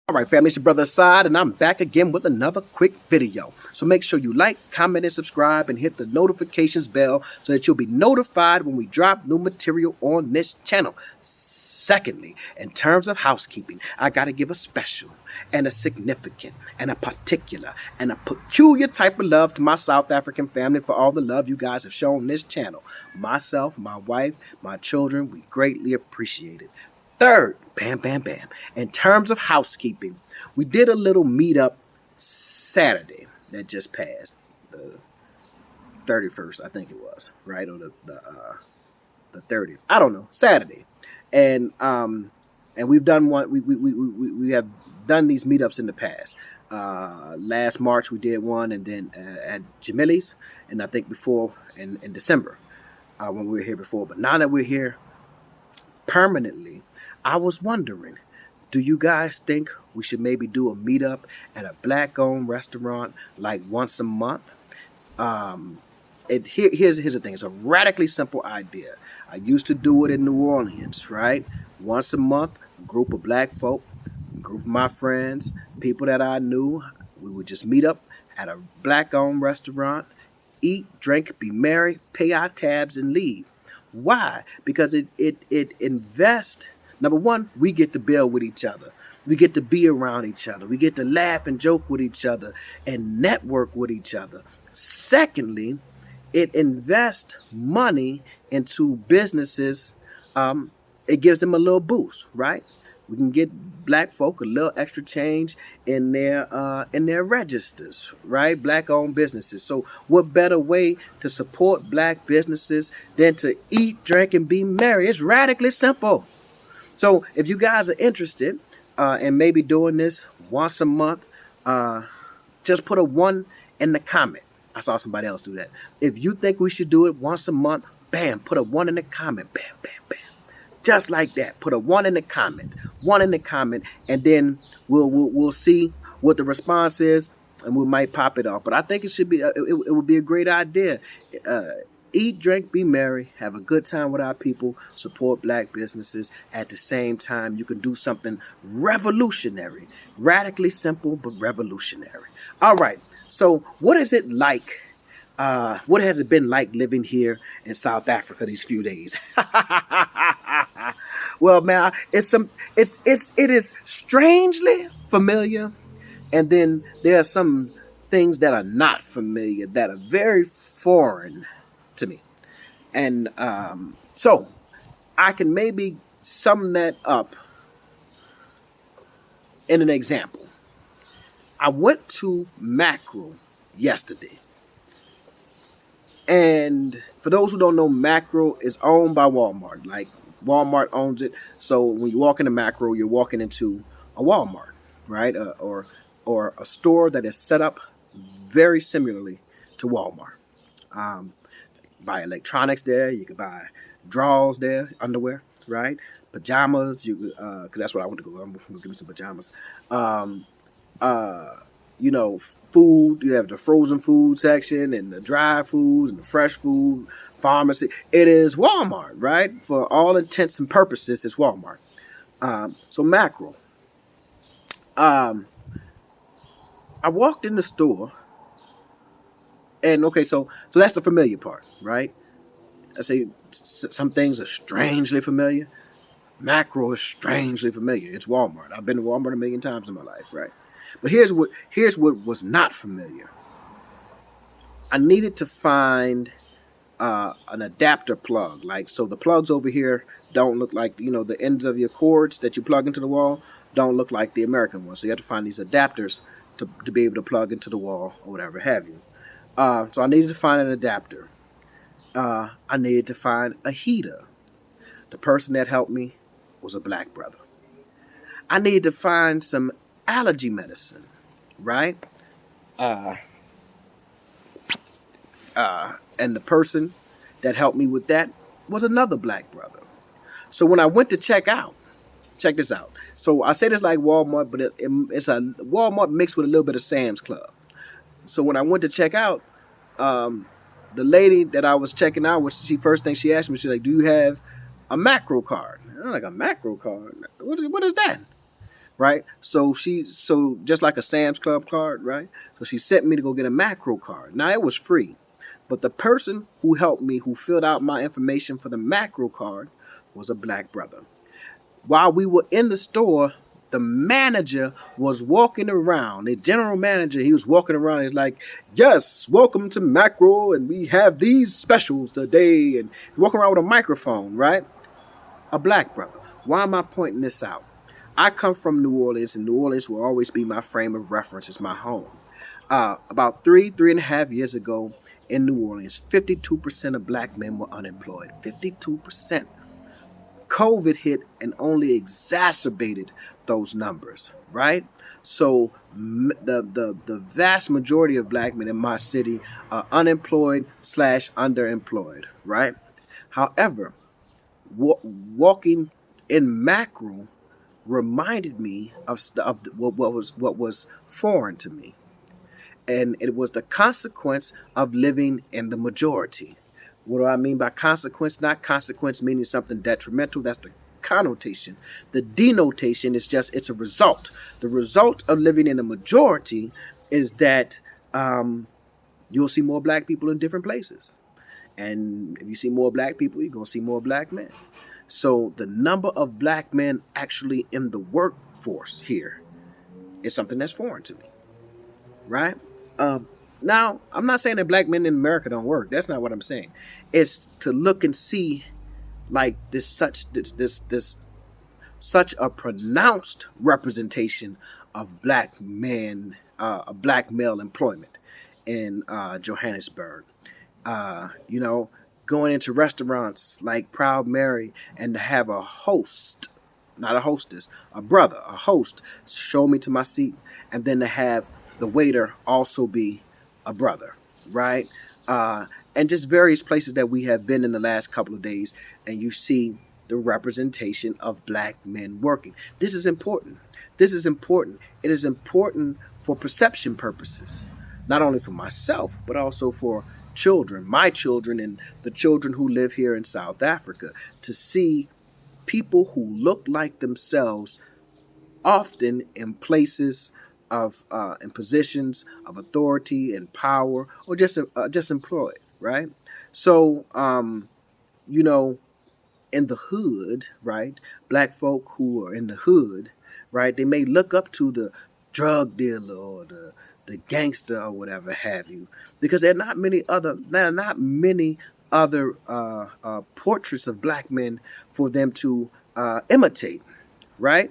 Alright family, it's your brother Asad and I'm back again with another quick video. So make sure you like, comment, and subscribe and hit the notifications bell so that you'll be notified when we drop new material on this channel. Secondly, in terms of housekeeping, I gotta give a special and a significant and a particular and a peculiar type of love to my South African family for all the love you guys have shown this channel. Myself, my wife, my children, we greatly appreciate it. Third, bam, bam, bam. In terms of housekeeping, we did a little meetup Saturday that just passed, the 31st, I think it was, right, or the 30th. I don't know, Saturday, and we've done one. We have done these meetups in the past. Last March we did one, and then at Jamili's, and I think before in December when we were here before. But now that we're here permanently, I was wondering, do you guys think we should maybe do a meetup at a black-owned restaurant like once a month? Here's the thing. It's a radically simple idea. I used to do it in New Orleans, right? Once a month, a group of black folk, a group of my friends, people that I knew, we would just meet up at a black-owned restaurant, eat, drink, be merry, pay our tabs, and leave. Why? Because it invests. Number one, we get to build with each other. We get to be around each other. We get to laugh and joke with each other and network with each other. Secondly, it invests money into businesses. It gives them a little boost, right? We can get black folk a little extra change in their registers, right? Black-owned businesses. So what better way to support black businesses than to eat, drink, and be merry? It's radically simple. So if you guys are interested in maybe doing this once a month, just put a 1 in the comment. I saw somebody else do that. If you think we should do it once a month, bam, put a 1 in the comment. Bam, bam, bam. Just like that. Put a 1 in the comment. 1 in the comment, and then we'll see what the response is, and we might pop it off. But I think it should be it would be a great idea. Eat, drink, be merry, have a good time with our people, support black businesses. At the same time, you can do something revolutionary, radically simple, but revolutionary. All right, so what is it like? What has it been like living here in South Africa these few days? Well, man, it is strangely familiar, and then there are some things that are not familiar, that are very foreign to me. And so I can maybe sum that up in an example. I went to Makro yesterday. And for those who don't know, Makro is owned by Walmart. Like, Walmart owns it. So when you walk into Makro, you're walking into a Walmart, right? Or a store that is set up very similarly to Walmart. Buy electronics there. You can buy drawers there, underwear, right? Pajamas. Because that's what I want to go. I'm gonna give me some pajamas. You know, food. You have the frozen food section and the dry foods and the fresh food. Pharmacy. It is Walmart, right? For all intents and purposes, it's Walmart. So Makro. I walked in the store. And okay, so that's the familiar part, right? I say some things are strangely familiar. Makro is strangely familiar. It's Walmart. I've been to Walmart a million times in my life, right? But here's what was not familiar. I needed to find an adapter plug. Like, so the plugs over here don't look like, you know, the ends of your cords that you plug into the wall don't look like the American ones. So you have to find these adapters to be able to plug into the wall or whatever have you. So I needed to find an adapter. I needed to find a heater. The person that helped me was a black brother. I needed to find some allergy medicine, right? And the person that helped me with that was another black brother. So when I went to check this out. So I say this like Walmart, but it's a Walmart mixed with a little bit of Sam's Club. So when I went to check out, the lady that I was checking out, first thing she asked me, she's like, "Do you have a Makro card?" And I'm like, "A Makro card? What is that?" right? So just like a Sam's Club card, right? So she sent me to go get a macro card. Now it was free, but the person who helped me, who filled out my information for the macro card, was a black brother. While we were in the store, the manager was walking around. The general manager, he was walking around. He's like, "Yes, welcome to Macro, and we have these specials today." And walking around with a microphone, right? A black brother. Why am I pointing this out? I come from New Orleans, and New Orleans will always be my frame of reference. It's my home. About 3.5 years ago in New Orleans, 52% of black men were unemployed. 52%. COVID hit and only exacerbated those numbers, right? So the vast majority of black men in my city are unemployed slash underemployed, right? However, walking in macro reminded me of what was foreign to me, and it was the consequence of living in the majority. What do I mean by consequence? Not consequence meaning something detrimental. That's the connotation. The denotation is just it's a result. The result of living in a majority is that you'll see more black people in different places. And if you see more black people, you're going to see more black men. So the number of black men actually in the workforce here is something that's foreign to me, right? Um, Now, I'm not saying that black men in America don't work. That's not what I'm saying. It's to look and see like this such a pronounced representation of black men, black male employment in Johannesburg. You know, going into restaurants like Proud Mary and to have a host, not a hostess, a brother, a host, show me to my seat, and then to have the waiter also be a brother, right? And just various places that we have been in the last couple of days, and you see the representation of black men working. This is important. This is important. It is important for perception purposes, not only for myself, but also for children, my children, and the children who live here in South Africa, to see people who look like themselves often in places of in positions of authority and power, or just employed, right? So you know, in the hood, right? Black folk who are in the hood, right? They may look up to the drug dealer or the gangster or whatever have you, because there are not many other portraits of black men for them to imitate, right?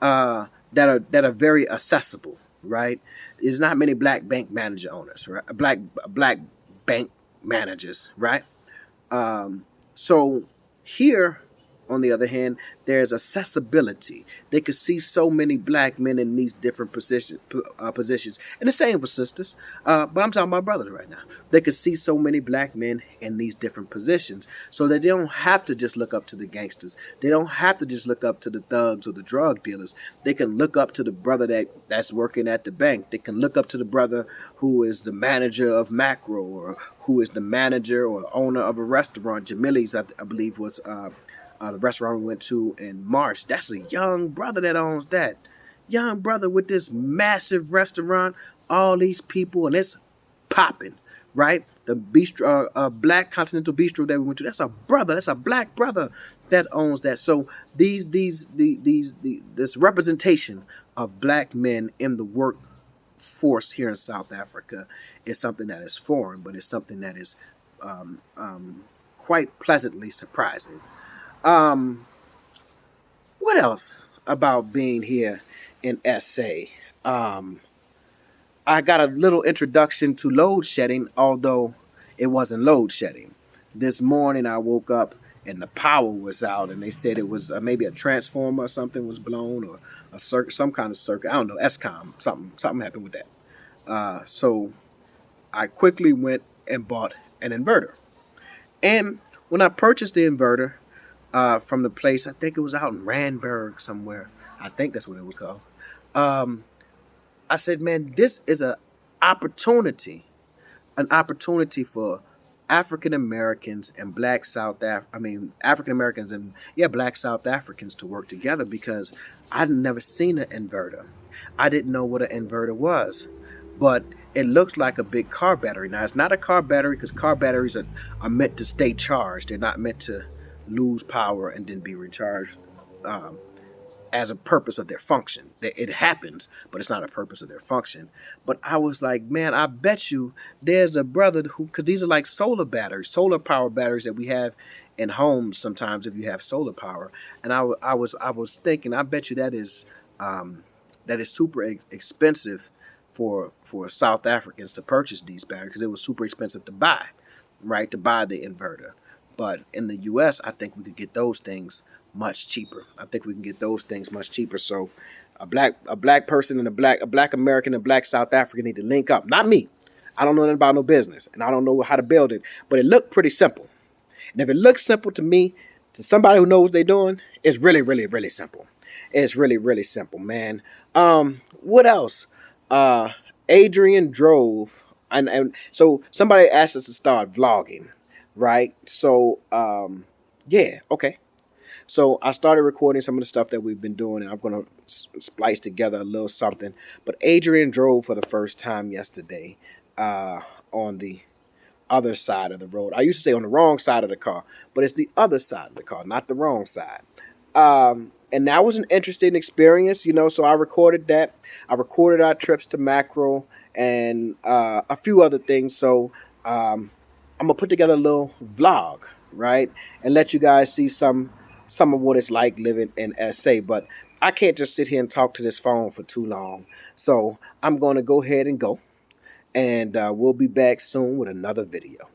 That are very accessible, right? There's not many black bank manager owners, right? Black bank managers, right? So here, on the other hand, there's accessibility. They could see so many black men in these different positions, and the same for sisters. But I'm talking about brothers right now. They could see so many black men in these different positions, so that they don't have to just look up to the gangsters. They don't have to just look up to the thugs or the drug dealers. They can look up to the brother that's working at the bank. They can look up to the brother who is the manager of Macro, or who is the manager or owner of a restaurant. Jamili's, I believe, was the restaurant we went to in March. That's a young brother that owns that. Young brother with this massive restaurant, all these people, and it's popping, right? The bistro, Black Continental Bistro that we went to, that's a brother, that's a black brother that owns that. So this representation of black men in the workforce here in South Africa is something that is foreign, but it's something that is quite pleasantly surprising. Um, what else about being here in SA? I got a little introduction to load shedding, although it wasn't load shedding. This morning I woke up and the power was out, and they said it was maybe a transformer or something was blown, or a circuit, some kind of circuit. I don't know, ESCOM, something happened with that. So I quickly went and bought an inverter. And when I purchased the inverter, from the place, I think it was out in Randburg somewhere. I think that's what it was called. I said, man, this is an opportunity for African Americans and African Americans and Black South Africans to work together, because I'd never seen an inverter. I didn't know what an inverter was, but it looks like a big car battery. Now, it's not a car battery, because car batteries are meant to stay charged. They're not meant to lose power and then be recharged. As a purpose of their function. It happens, but it's not a purpose of their function. But I was like, man, I bet you there's a brother who, because these are like solar batteries, solar power batteries that we have in homes sometimes if you have solar power. And I was thinking, I bet you that is super expensive for South Africans to purchase these batteries, because it was super expensive to buy, right? To buy the inverter. But in the U.S., I think we could get those things much cheaper. So a black person and a black American and black South African need to link up. Not me. I don't know nothing about no business, and I don't know how to build it. But it looked pretty simple. And if it looks simple to me, to somebody who knows what they're doing, it's really, really, really simple. It's really, really simple, man. What else? Adrian drove, and so somebody asked us to start vlogging, right? So yeah, okay. So I started recording some of the stuff that we've been doing, and I'm going to splice together a little something. But Adrian drove for the first time yesterday on the other side of the road. I used to say on the wrong side of the car, but it's the other side of the car, not the wrong side. And that was an interesting experience, so I recorded that. I recorded our trips to Macro and a few other things. So I'm going to put together a little vlog, right, and let you guys see some of what it's like living in SA. But I can't just sit here and talk to this phone for too long. So I'm going to go ahead and go. And we'll be back soon with another video.